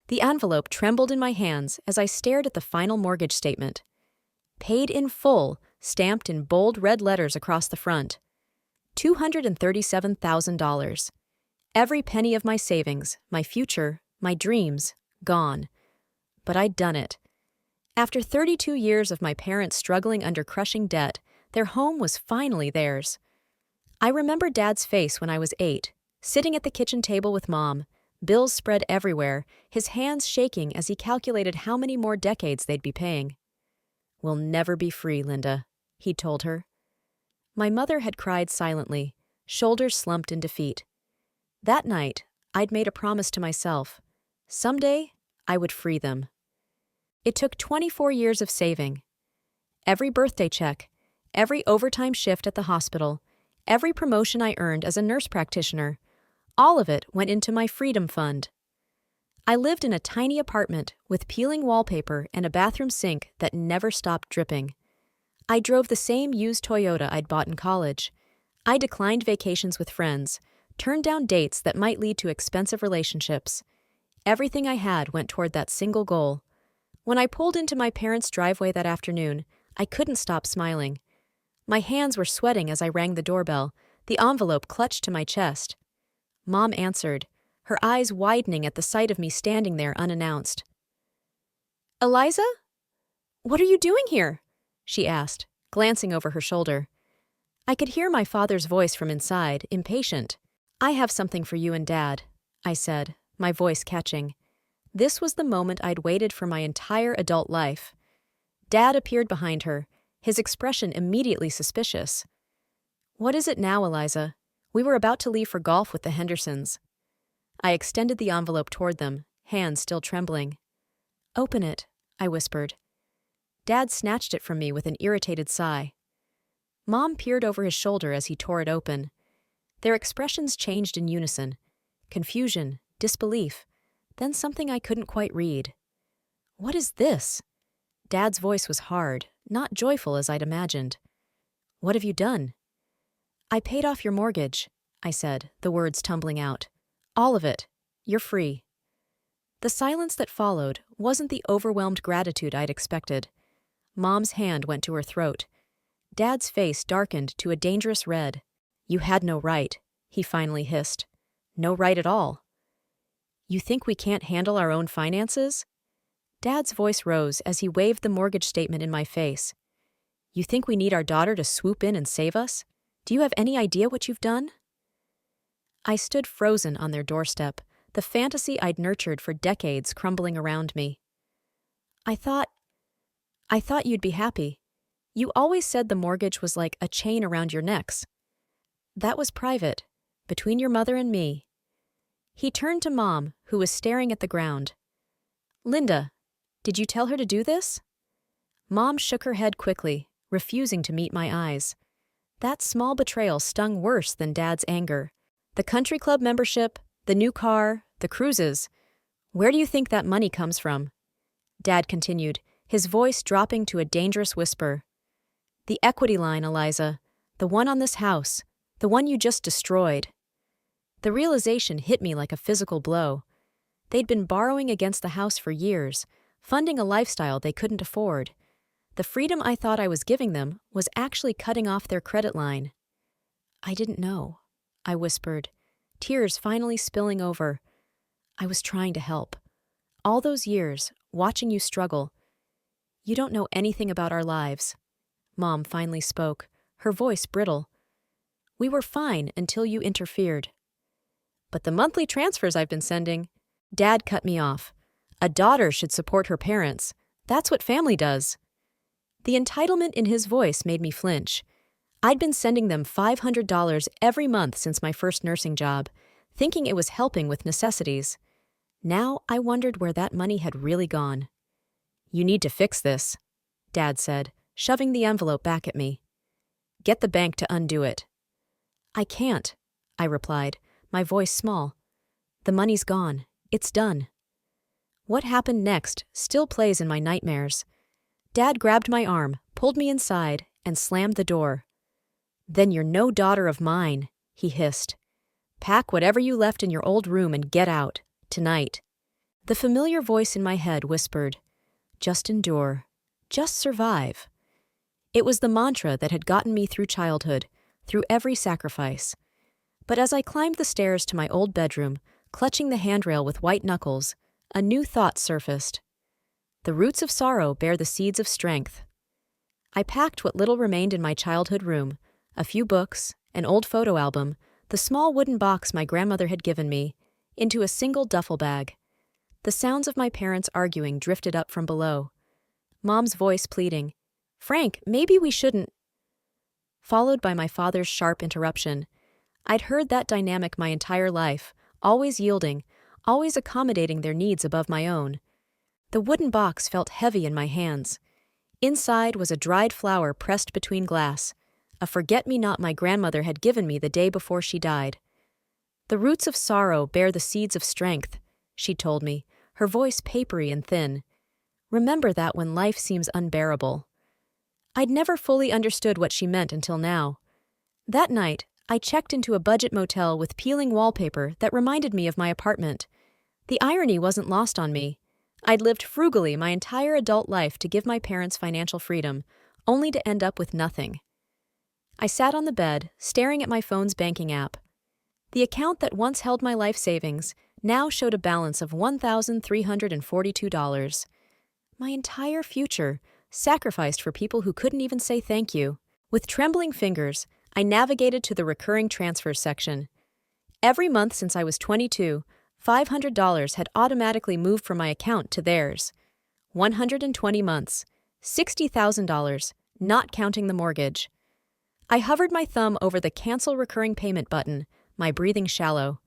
The envelope trembled in my hands as I stared at the final mortgage statement. Paid in full, stamped in bold red letters across the front. $237,000. Every penny of my savings, my future, my dreams, gone. But I'd done it. After 32 years of my parents struggling under crushing debt, their home was finally theirs. I remember Dad's face when I was 8, sitting at the kitchen table with Mom, bills spread everywhere, his hands shaking as he calculated how many more decades they'd be paying. "We'll never be free, Linda," he'd told her. My mother had cried silently, shoulders slumped in defeat. That night, I'd made a promise to myself. Someday, I would free them. It took 24 years of saving. Every birthday check, every overtime shift at the hospital, every promotion I earned as a nurse practitioner, all of it went into my freedom fund. I lived in a tiny apartment with peeling wallpaper and a bathroom sink that never stopped dripping. I drove the same used Toyota I'd bought in college. I declined vacations with friends, turned down dates that might lead to expensive relationships. Everything I had went toward that single goal. When I pulled into my parents' driveway that afternoon, I couldn't stop smiling. My hands were sweating as I rang the doorbell, the envelope clutched to my chest. Mom answered, her eyes widening at the sight of me standing there unannounced. "Eliza? What are you doing here?" she asked, glancing over her shoulder. I could hear my father's voice from inside, impatient. "I have something for you and Dad," I said, my voice catching. This was the moment I'd waited for my entire adult life. Dad appeared behind her, his expression immediately suspicious. "What is it now, Eliza? We were about to leave for golf with the Hendersons." I extended the envelope toward them, hands still trembling. "Open it," I whispered. Dad snatched it from me with an irritated sigh. Mom peered over his shoulder as he tore it open. Their expressions changed in unison. Confusion, disbelief, then something I couldn't quite read. "What is this?" Dad's voice was hard, not joyful as I'd imagined. "What have you done?" "I paid off your mortgage," I said, the words tumbling out. "All of it. You're free." The silence that followed wasn't the overwhelmed gratitude I'd expected. Mom's hand went to her throat. Dad's face darkened to a dangerous red. "You had no right," he finally hissed. "No right at all." "You think we can't handle our own finances?" Dad's voice rose as he waved the mortgage statement in my face. "You think we need our daughter to swoop in and save us? Do you have any idea what you've done?" I stood frozen on their doorstep, the fantasy I'd nurtured for decades crumbling around me. I thought you'd be happy. You always said the mortgage was like a chain around your necks." "That was private, between your mother and me." He turned to Mom, who was staring at the ground. "Linda, did you tell her to do this?" Mom shook her head quickly, refusing to meet my eyes. That small betrayal stung worse than Dad's anger. The country club membership, the new car, the cruises. "Where do you think that money comes from?" Dad continued, his voice dropping to a dangerous whisper. "The equity line, Eliza. The one on this house. The one you just destroyed." The realization hit me like a physical blow. They'd been borrowing against the house for years, funding a lifestyle they couldn't afford. The freedom I thought I was giving them was actually cutting off their credit line. "I didn't know," I whispered, tears finally spilling over. "I was trying to help. All those years, watching you struggle. You don't know anything about our lives." Mom finally spoke, her voice brittle. "We were fine until you interfered." "But the monthly transfers I've been sending..." Dad cut me off. "A daughter should support her parents. That's what family does." The entitlement in his voice made me flinch. I'd been sending them $500 every month since my first nursing job, thinking it was helping with necessities. Now I wondered where that money had really gone. "You need to fix this," Dad said, shoving the envelope back at me. "Get the bank to undo it." "I can't," I replied, my voice small. "The money's gone. It's done." What happened next still plays in my nightmares. Dad grabbed my arm, pulled me inside, and slammed the door. "Then you're no daughter of mine," he hissed. "Pack whatever you left in your old room and get out, tonight." The familiar voice in my head whispered, "Just endure. Just survive." It was the mantra that had gotten me through childhood, through every sacrifice. But as I climbed the stairs to my old bedroom, clutching the handrail with white knuckles, a new thought surfaced. The roots of sorrow bear the seeds of strength. I packed what little remained in my childhood room, a few books, an old photo album, the small wooden box my grandmother had given me, into a single duffel bag. The sounds of my parents arguing drifted up from below. Mom's voice pleading, "Frank, maybe we shouldn't," followed by my father's sharp interruption. I'd heard that dynamic my entire life, always yielding, always accommodating their needs above my own. The wooden box felt heavy in my hands. Inside was a dried flower pressed between glass, a forget-me-not my grandmother had given me the day before she died. "The roots of sorrow bear the seeds of strength," she told me, her voice papery and thin. "Remember that when life seems unbearable." I'd never fully understood what she meant until now. That night, I checked into a budget motel with peeling wallpaper that reminded me of my apartment. The irony wasn't lost on me. I'd lived frugally my entire adult life to give my parents financial freedom, only to end up with nothing. I sat on the bed, staring at my phone's banking app. The account that once held my life savings now showed a balance of $1,342. My entire future, sacrificed for people who couldn't even say thank you. With trembling fingers, I navigated to the recurring transfers section. Every month since I was 22, $500 had automatically moved from my account to theirs. 120 months, $60,000, not counting the mortgage. I hovered my thumb over the Cancel Recurring Payment button, my breathing shallow.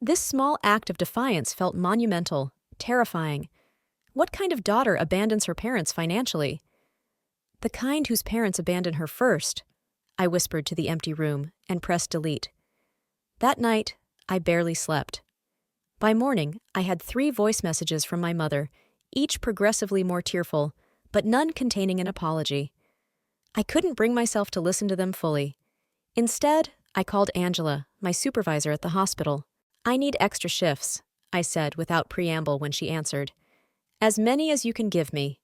This small act of defiance felt monumental, terrifying. What kind of daughter abandons her parents financially? "The kind whose parents abandon her first," I whispered to the empty room and pressed delete. That night, I barely slept. By morning, I had 3 voice messages from my mother, each progressively more tearful, but none containing an apology. I couldn't bring myself to listen to them fully. Instead, I called Angela, my supervisor at the hospital. "I need extra shifts," I said without preamble when she answered. "As many as you can give me."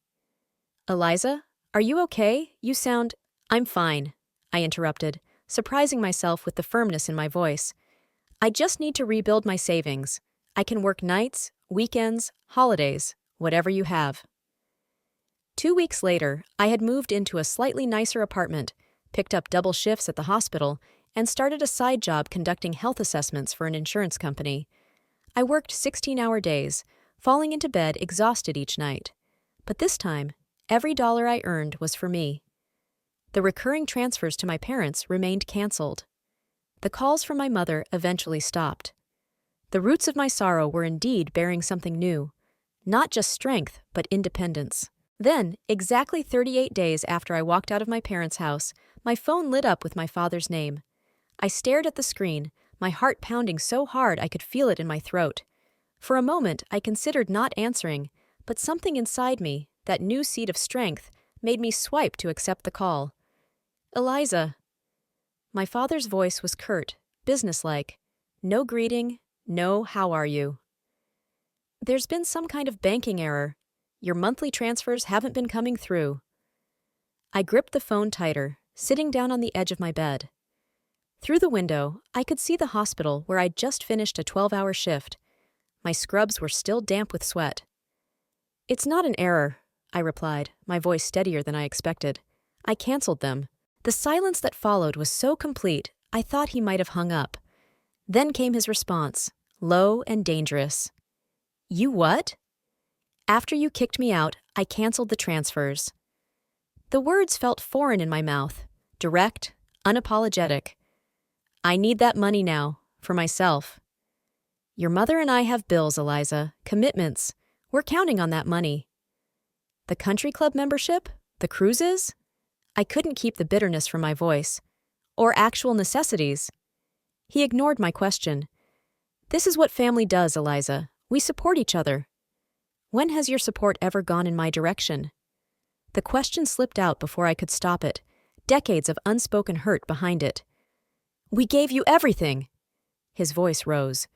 "Eliza, are you okay? You sound—" "I'm fine," I interrupted, surprising myself with the firmness in my voice. "I just need to rebuild my savings. I can work nights, weekends, holidays, whatever you have." 2 weeks later, I had moved into a slightly nicer apartment, picked up double shifts at the hospital, and started a side job conducting health assessments for an insurance company. I worked 16-hour days, falling into bed exhausted each night. But this time, every dollar I earned was for me. The recurring transfers to my parents remained canceled. The calls from my mother eventually stopped. The roots of my sorrow were indeed bearing something new. Not just strength, but independence. Then, exactly 38 days after I walked out of my parents' house, my phone lit up with my father's name. I stared at the screen, my heart pounding so hard I could feel it in my throat. For a moment, I considered not answering, but something inside me, that new seed of strength, made me swipe to accept the call. "Eliza." My father's voice was curt, businesslike. No greeting, no "how are you." "There's been some kind of banking error. Your monthly transfers haven't been coming through." I gripped the phone tighter, sitting down on the edge of my bed. Through the window, I could see the hospital where I'd just finished a 12-hour shift. My scrubs were still damp with sweat. "It's not an error," I replied, my voice steadier than I expected. "I canceled them." The silence that followed was so complete, I thought he might have hung up. Then came his response, low and dangerous. "You what?" "After you kicked me out, I canceled the transfers." The words felt foreign in my mouth, direct, unapologetic. "I need that money now, for myself." "Your mother and I have bills, Eliza, commitments. We're counting on that money." "The country club membership? The cruises?" I couldn't keep the bitterness from my voice. "Or actual necessities?" He ignored my question. "This is what family does, Eliza. We support each other." "When has your support ever gone in my direction?" The question slipped out before I could stop it, decades of unspoken hurt behind it. "We gave you everything." His voice rose.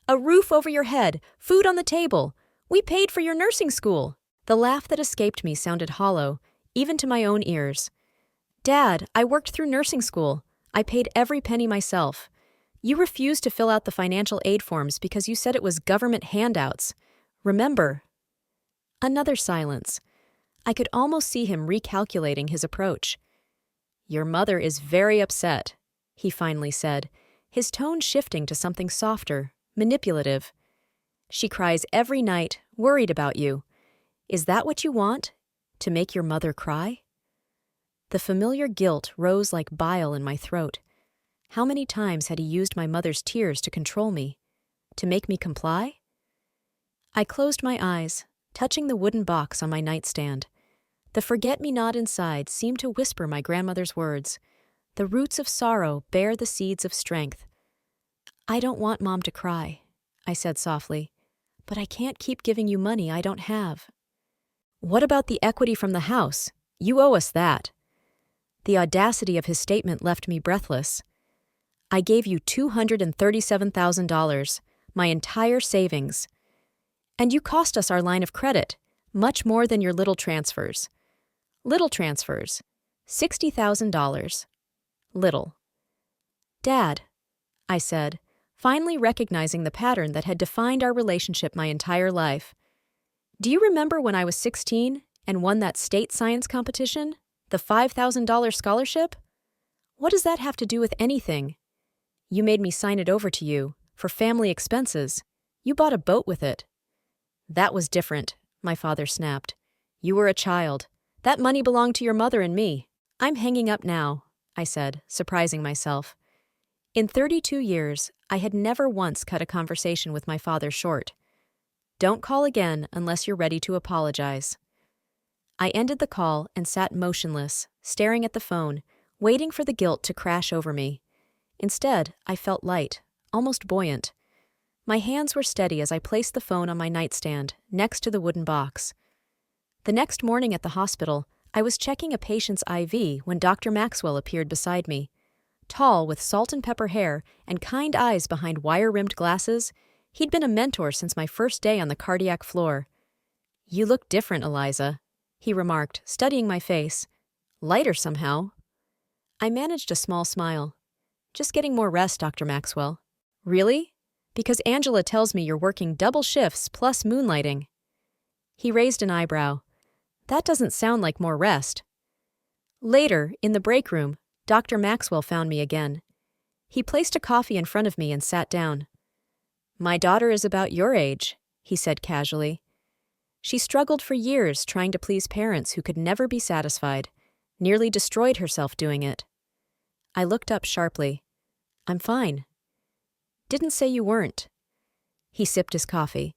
"A roof over your head, food on the table. We paid for your nursing school. The laugh that escaped me sounded hollow, even to my own ears. Dad, I worked through nursing school. I paid every penny myself. You refused to fill out the financial aid forms because you said it was government handouts. Remember? Another silence. I could almost see him recalculating his approach. Your mother is very upset, he finally said, his tone shifting to something softer, manipulative. She cries every night, worried about you. Is that what you want? To make your mother cry? The familiar guilt rose like bile in my throat. How many times had he used my mother's tears to control me? To make me comply? I closed my eyes, touching the wooden box on my nightstand. The forget-me-not inside seemed to whisper my grandmother's words. The roots of sorrow bear the seeds of strength. I don't want Mom to cry, I said softly, but I can't keep giving you money I don't have. What about the equity from the house? You owe us that. The audacity of his statement left me breathless. I gave you $237,000, my entire savings. And you cost us our line of credit, much more than your little transfers. Little transfers. $60,000. Little. Dad, I said, finally recognizing the pattern that had defined our relationship my entire life. Do you remember when I was 16 and won that state science competition? The $5,000 scholarship? What does that have to do with anything? You made me sign it over to you, for family expenses. You bought a boat with it. That was different, my father snapped. You were a child. That money belonged to your mother and me. I'm hanging up now, I said, surprising myself. In 32 years, I had never once cut a conversation with my father short. Don't call again unless you're ready to apologize. I ended the call and sat motionless, staring at the phone, waiting for the guilt to crash over me. Instead, I felt light, almost buoyant. My hands were steady as I placed the phone on my nightstand, next to the wooden box. The next morning at the hospital, I was checking a patient's IV when Dr. Maxwell appeared beside me. Tall, with salt and pepper hair and kind eyes behind wire-rimmed glasses, he'd been a mentor since my first day on the cardiac floor. You look different, Eliza, he remarked, studying my face. Lighter somehow. I managed a small smile. Just getting more rest, Dr. Maxwell. Really? Because Angela tells me you're working double shifts plus moonlighting. He raised an eyebrow. That doesn't sound like more rest. Later, in the break room, Dr. Maxwell found me again. He placed a coffee in front of me and sat down. My daughter is about your age, he said casually. She struggled for years trying to please parents who could never be satisfied, nearly destroyed herself doing it. I looked up sharply. I'm fine. Didn't say you weren't. He sipped his coffee.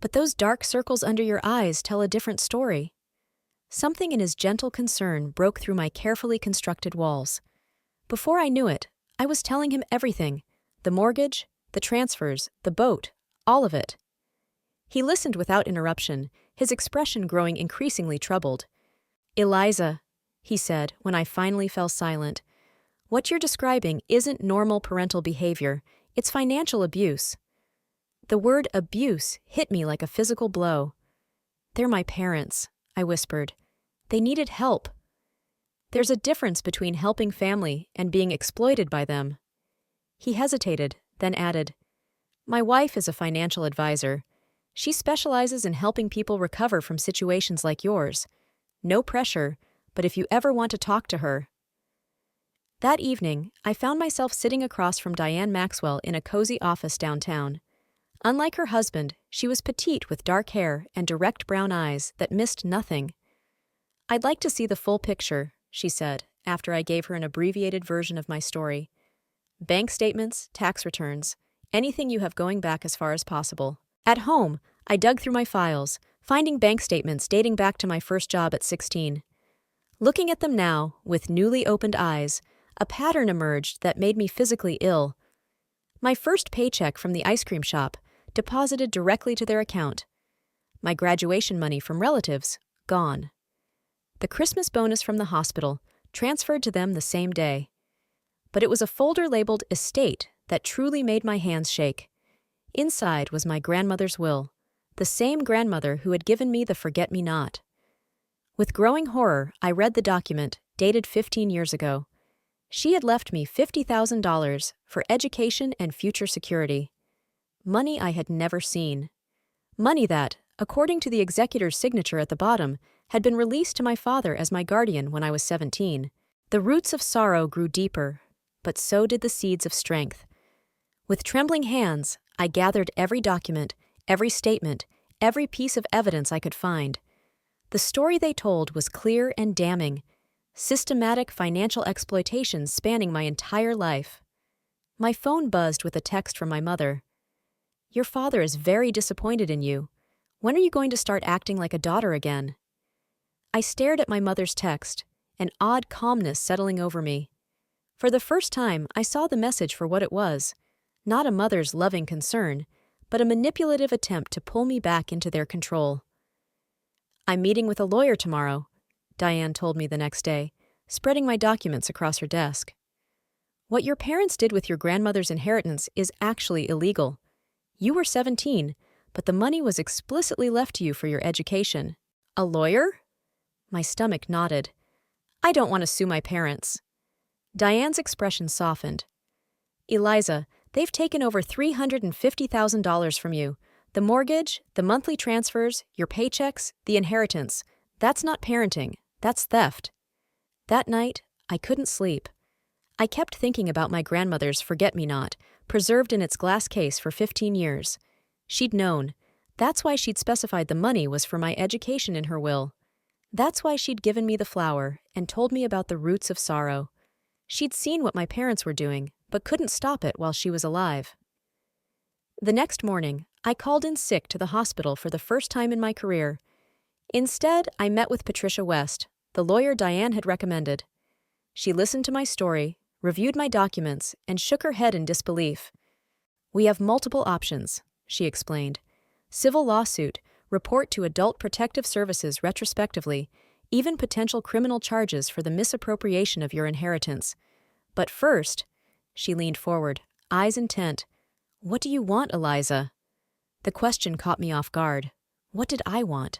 But those dark circles under your eyes tell a different story. Something in his gentle concern broke through my carefully constructed walls. Before I knew it, I was telling him everything. The mortgage, the transfers, the boat, all of it. He listened without interruption, his expression growing increasingly troubled. Eliza, he said when I finally fell silent, what you're describing isn't normal parental behavior, it's financial abuse. The word abuse hit me like a physical blow. They're my parents, I whispered. They needed help. There's a difference between helping family and being exploited by them. He hesitated, then added, My wife is a financial advisor. She specializes in helping people recover from situations like yours. No pressure, but if you ever want to talk to her. That evening, I found myself sitting across from Diane Maxwell in a cozy office downtown. Unlike her husband, she was petite with dark hair and direct brown eyes that missed nothing. I'd like to see the full picture, she said, after I gave her an abbreviated version of my story. Bank statements, tax returns, anything you have going back as far as possible. At home, I dug through my files, finding bank statements dating back to my first job at 16. Looking at them now, with newly opened eyes, a pattern emerged that made me physically ill. My first paycheck from the ice cream shop, deposited directly to their account. My graduation money from relatives, gone. The Christmas bonus from the hospital, transferred to them the same day. But it was a folder labeled estate that truly made my hands shake. Inside was my grandmother's will, the same grandmother who had given me the forget-me-not. With growing horror, I read the document, dated 15 years ago. She had left me $50,000 for education and future security. Money I had never seen. Money that, according to the executor's signature at the bottom, had been released to my father as my guardian when I was 17. The roots of sorrow grew deeper, but so did the seeds of strength. With trembling hands, I gathered every document, every statement, every piece of evidence I could find. The story they told was clear and damning. Systematic financial exploitation spanning my entire life. My phone buzzed with a text from my mother. "Your father is very disappointed in you. When are you going to start acting like a daughter again?" I stared at my mother's text, an odd calmness settling over me. For the first time, I saw the message for what it was, not a mother's loving concern, but a manipulative attempt to pull me back into their control. "I'm meeting with a lawyer tomorrow," Diane told me the next day, spreading my documents across her desk. "What your parents did with your grandmother's inheritance is actually illegal. You were 17, but the money was explicitly left to you for your education." "A lawyer?" My stomach knotted. "I don't want to sue my parents." Diane's expression softened. "Eliza, they've taken over $350,000 from you. The mortgage, the monthly transfers, your paychecks, the inheritance. That's not parenting. That's theft." That night, I couldn't sleep. I kept thinking about my grandmother's forget-me-not, preserved in its glass case for 15 years. She'd known. That's why she'd specified the money was for my education in her will. That's why she'd given me the flower and told me about the roots of sorrow. She'd seen what my parents were doing, but couldn't stop it while she was alive. The next morning, I called in sick to the hospital for the first time in my career. Instead, I met with Patricia West, the lawyer Diane had recommended. She listened to my story, reviewed my documents, and shook her head in disbelief. "We have multiple options," she explained. "Civil lawsuit, report to Adult Protective Services retrospectively, even potential criminal charges for the misappropriation of your inheritance. But first," she leaned forward, eyes intent, "what do you want, Eliza?" The question caught me off guard. What did I want?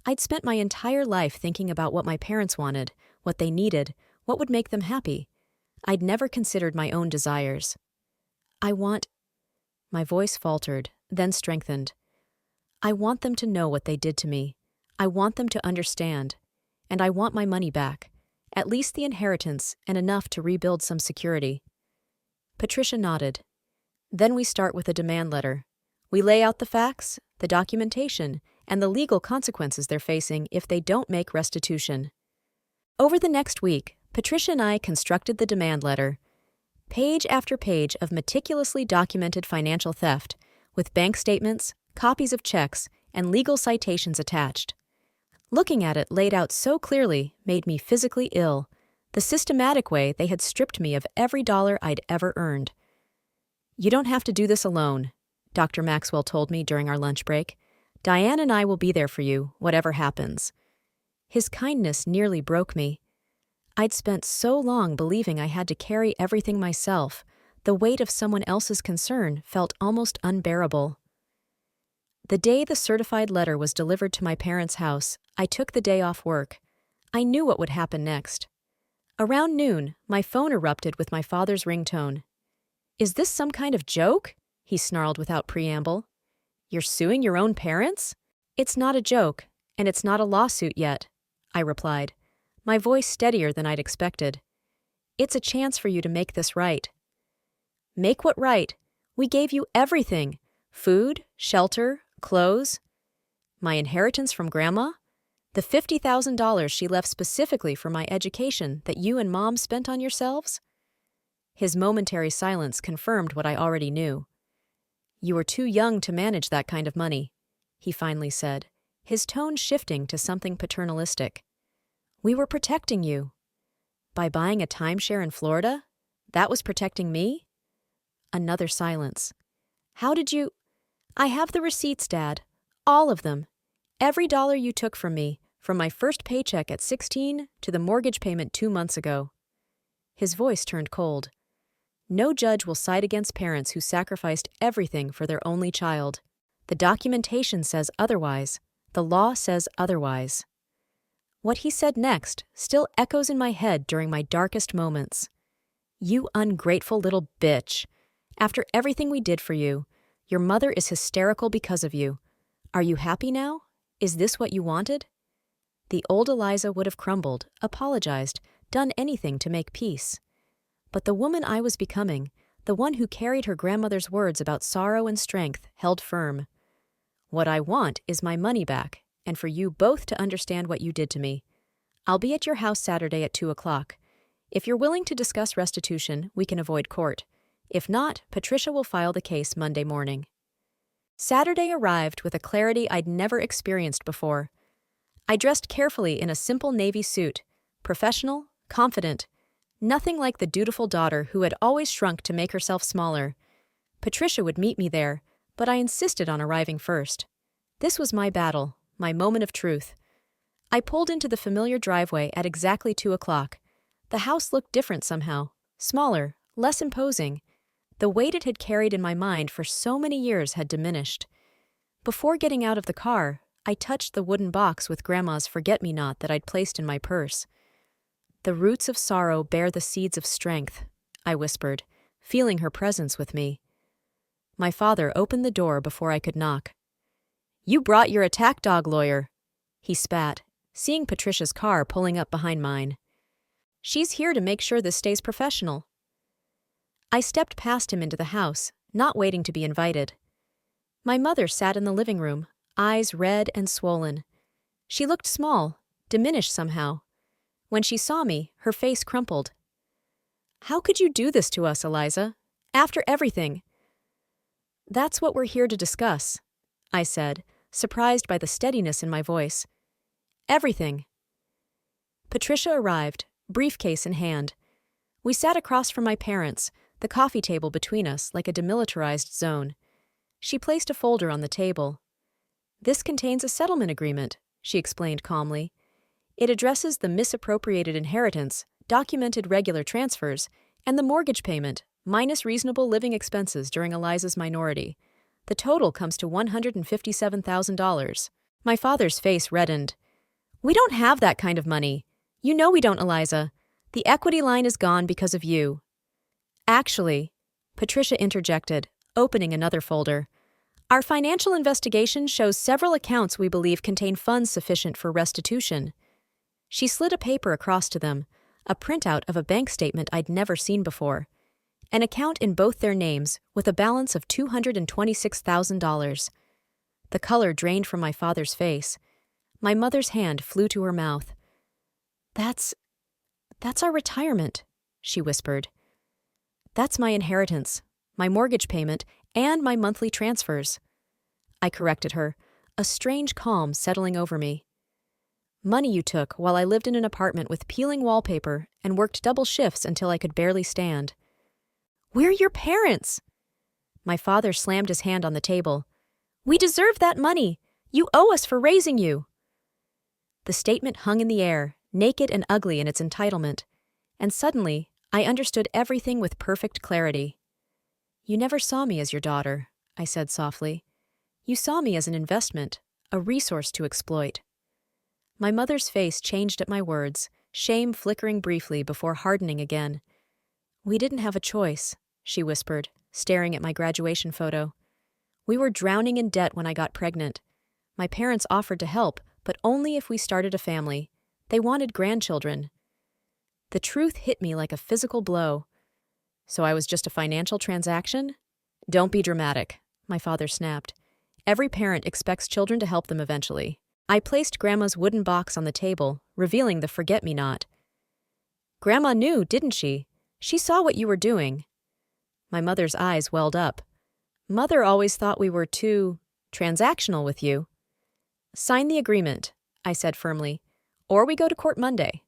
I'd spent my entire life thinking about what my parents wanted, what they needed, what would make them happy. I'd never considered my own desires. "I want—" My voice faltered, then strengthened. "I want them to know what they did to me. I want them to understand. And I want my money back, at least the inheritance and enough to rebuild some security." Patricia nodded. "Then we start with a demand letter. We lay out the facts, the documentation, and the legal consequences they're facing if they don't make restitution." Over the next week, Patricia and I constructed the demand letter. Page after page of meticulously documented financial theft, with bank statements, copies of checks, and legal citations attached. Looking at it laid out so clearly made me physically ill, the systematic way they had stripped me of every dollar I'd ever earned. "You don't have to do this alone," Dr. Maxwell told me during our lunch break. "Diane and I will be there for you, whatever happens." His kindness nearly broke me. I'd spent so long believing I had to carry everything myself. The weight of someone else's concern felt almost unbearable. The day the certified letter was delivered to my parents' house, I took the day off work. I knew what would happen next. Around noon, my phone erupted with my father's ringtone. "Is this some kind of joke?" he snarled without preamble. "You're suing your own parents?" "It's not a joke, and it's not a lawsuit yet," I replied, my voice steadier than I'd expected. "It's a chance for you to make this right." "Make what right? We gave you everything. Food, shelter, clothes." "My inheritance from Grandma? The $50,000 she left specifically for my education that you and Mom spent on yourselves?" His momentary silence confirmed what I already knew. "You were too young to manage that kind of money," he finally said, his tone shifting to something paternalistic. "We were protecting you." "By buying a timeshare in Florida? That was protecting me?" Another silence. "How did you—" "I have the receipts, Dad. All of them. Every dollar you took from me, from my first paycheck at 16 to the mortgage payment 2 months ago." His voice turned cold. "No judge will side against parents who sacrificed everything for their only child." The documentation says otherwise. The law says otherwise. What he said next still echoes in my head during my darkest moments. You ungrateful little bitch. After everything we did for you, your mother is hysterical because of you. Are you happy now? Is this what you wanted? The old Eliza would have crumbled, apologized, done anything to make peace. But the woman I was becoming, the one who carried her grandmother's words about sorrow and strength, held firm. What I want is my money back, and for you both to understand what you did to me. I'll be at your house Saturday at 2 o'clock. If you're willing to discuss restitution, we can avoid court. If not, Patricia will file the case Monday morning. Saturday arrived with a clarity I'd never experienced before. I dressed carefully in a simple navy suit, professional, confident, nothing like the dutiful daughter who had always shrunk to make herself smaller. Patricia would meet me there, but I insisted on arriving first. This was my battle, my moment of truth. I pulled into the familiar driveway at exactly 2 o'clock. The house looked different somehow, smaller, less imposing. The weight it had carried in my mind for so many years had diminished. Before getting out of the car, I touched the wooden box with Grandma's forget-me-not that I'd placed in my purse. The roots of sorrow bear the seeds of strength, I whispered, feeling her presence with me. My father opened the door before I could knock. You brought your attack dog lawyer, he spat, seeing Patricia's car pulling up behind mine. She's here to make sure this stays professional. I stepped past him into the house, not waiting to be invited. My mother sat in the living room, eyes red and swollen. She looked small, diminished somehow. When she saw me, her face crumpled. How could you do this to us, Eliza? After everything? That's what we're here to discuss, I said, surprised by the steadiness in my voice. Everything. Patricia arrived, briefcase in hand. We sat across from my parents, the coffee table between us like a demilitarized zone. She placed a folder on the table. This contains a settlement agreement, she explained calmly. It addresses the misappropriated inheritance, documented regular transfers, and the mortgage payment, minus reasonable living expenses during Eliza's minority. The total comes to $157,000. My father's face reddened. We don't have that kind of money. You know we don't, Eliza. The equity line is gone because of you. Actually, Patricia interjected, opening another folder. Our financial investigation shows several accounts we believe contain funds sufficient for restitution. She slid a paper across to them, a printout of a bank statement I'd never seen before. An account in both their names with a balance of $226,000. The color drained from my father's face. My mother's hand flew to her mouth. That's our retirement, she whispered. That's my inheritance, my mortgage payment, and my monthly transfers. I corrected her, a strange calm settling over me. Money you took while I lived in an apartment with peeling wallpaper and worked double shifts until I could barely stand. We're your parents! My father slammed his hand on the table. We deserve that money! You owe us for raising you! The statement hung in the air, naked and ugly in its entitlement, and suddenly I understood everything with perfect clarity. You never saw me as your daughter, I said softly. You saw me as an investment, a resource to exploit. My mother's face changed at my words, shame flickering briefly before hardening again. We didn't have a choice, she whispered, staring at my graduation photo. We were drowning in debt when I got pregnant. My parents offered to help, but only if we started a family. They wanted grandchildren. The truth hit me like a physical blow. So I was just a financial transaction? Don't be dramatic, my father snapped. Every parent expects children to help them eventually. I placed Grandma's wooden box on the table, revealing the forget-me-not. Grandma knew, didn't she? She saw what you were doing. My mother's eyes welled up. Mother always thought we were too transactional with you. Sign the agreement, I said firmly, or we go to court Monday.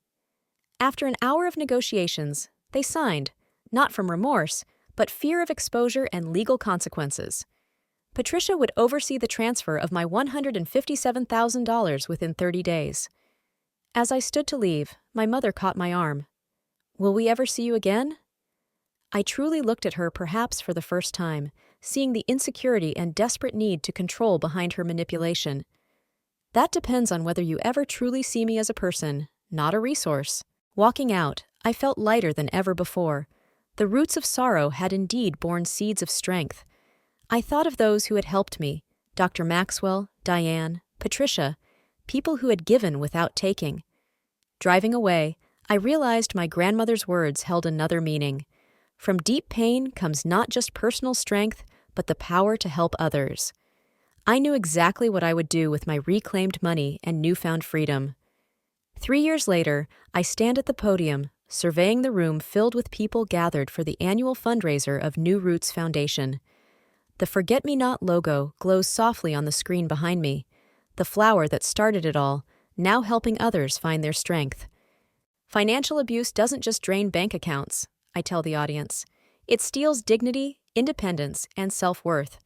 After an hour of negotiations, they signed, not from remorse, but fear of exposure and legal consequences. Patricia would oversee the transfer of my $157,000 within 30 days. As I stood to leave, my mother caught my arm. Will we ever see you again? I truly looked at her perhaps for the first time, seeing the insecurity and desperate need to control behind her manipulation. That depends on whether you ever truly see me as a person, not a resource. Walking out, I felt lighter than ever before. The roots of sorrow had indeed borne seeds of strength. I thought of those who had helped me, Dr. Maxwell, Diane, Patricia, people who had given without taking. Driving away, I realized my grandmother's words held another meaning. From deep pain comes not just personal strength, but the power to help others. I knew exactly what I would do with my reclaimed money and newfound freedom. 3 years later, I stand at the podium, surveying the room filled with people gathered for the annual fundraiser of New Roots Foundation. The Forget-Me-Not logo glows softly on the screen behind me, the flower that started it all, now helping others find their strength. Financial abuse doesn't just drain bank accounts, I tell the audience. It steals dignity, independence, and self-worth.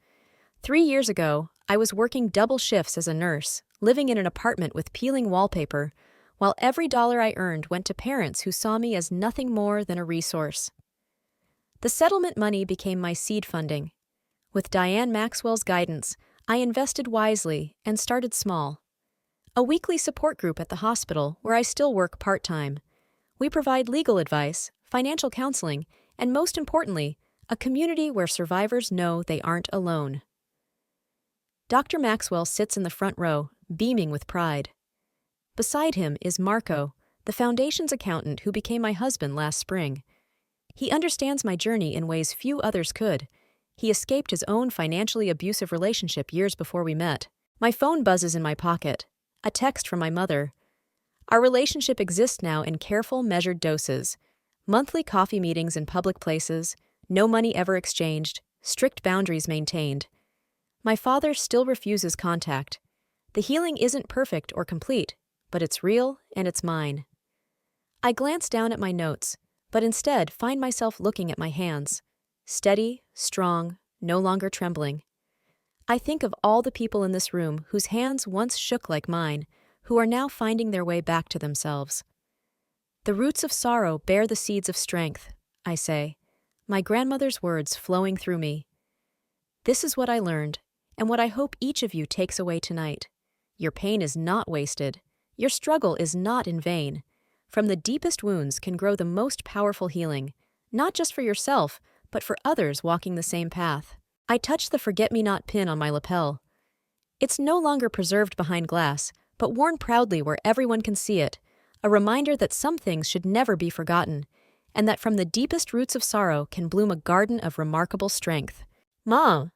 3 years ago, I was working double shifts as a nurse, living in an apartment with peeling wallpaper, while every dollar I earned went to parents who saw me as nothing more than a resource. The settlement money became my seed funding. With Diane Maxwell's guidance, I invested wisely and started small. A weekly support group at the hospital where I still work part-time. We provide legal advice, financial counseling, and most importantly, a community where survivors know they aren't alone. Dr. Maxwell sits in the front row, beaming with pride. Beside him is Marco, the foundation's accountant who became my husband last spring. He understands my journey in ways few others could. He escaped his own financially abusive relationship years before we met. My phone buzzes in my pocket. A text from my mother. Our relationship exists now in careful, measured doses. Monthly coffee meetings in public places, no money ever exchanged, strict boundaries maintained. My father still refuses contact. The healing isn't perfect or complete, but it's real and it's mine. I glance down at my notes, but instead find myself looking at my hands. Steady, strong, no longer trembling. I think of all the people in this room whose hands once shook like mine, who are now finding their way back to themselves. The roots of sorrow bear the seeds of strength, I say, my grandmother's words flowing through me. This is what I learned, and what I hope each of you takes away tonight. Your pain is not wasted. Your struggle is not in vain. From the deepest wounds can grow the most powerful healing, not just for yourself, but for others walking the same path. I touch the Forget-Me-Not pin on my lapel. It's no longer preserved behind glass, but worn proudly where everyone can see it, a reminder that some things should never be forgotten, and that from the deepest roots of sorrow can bloom a garden of remarkable strength. Mom,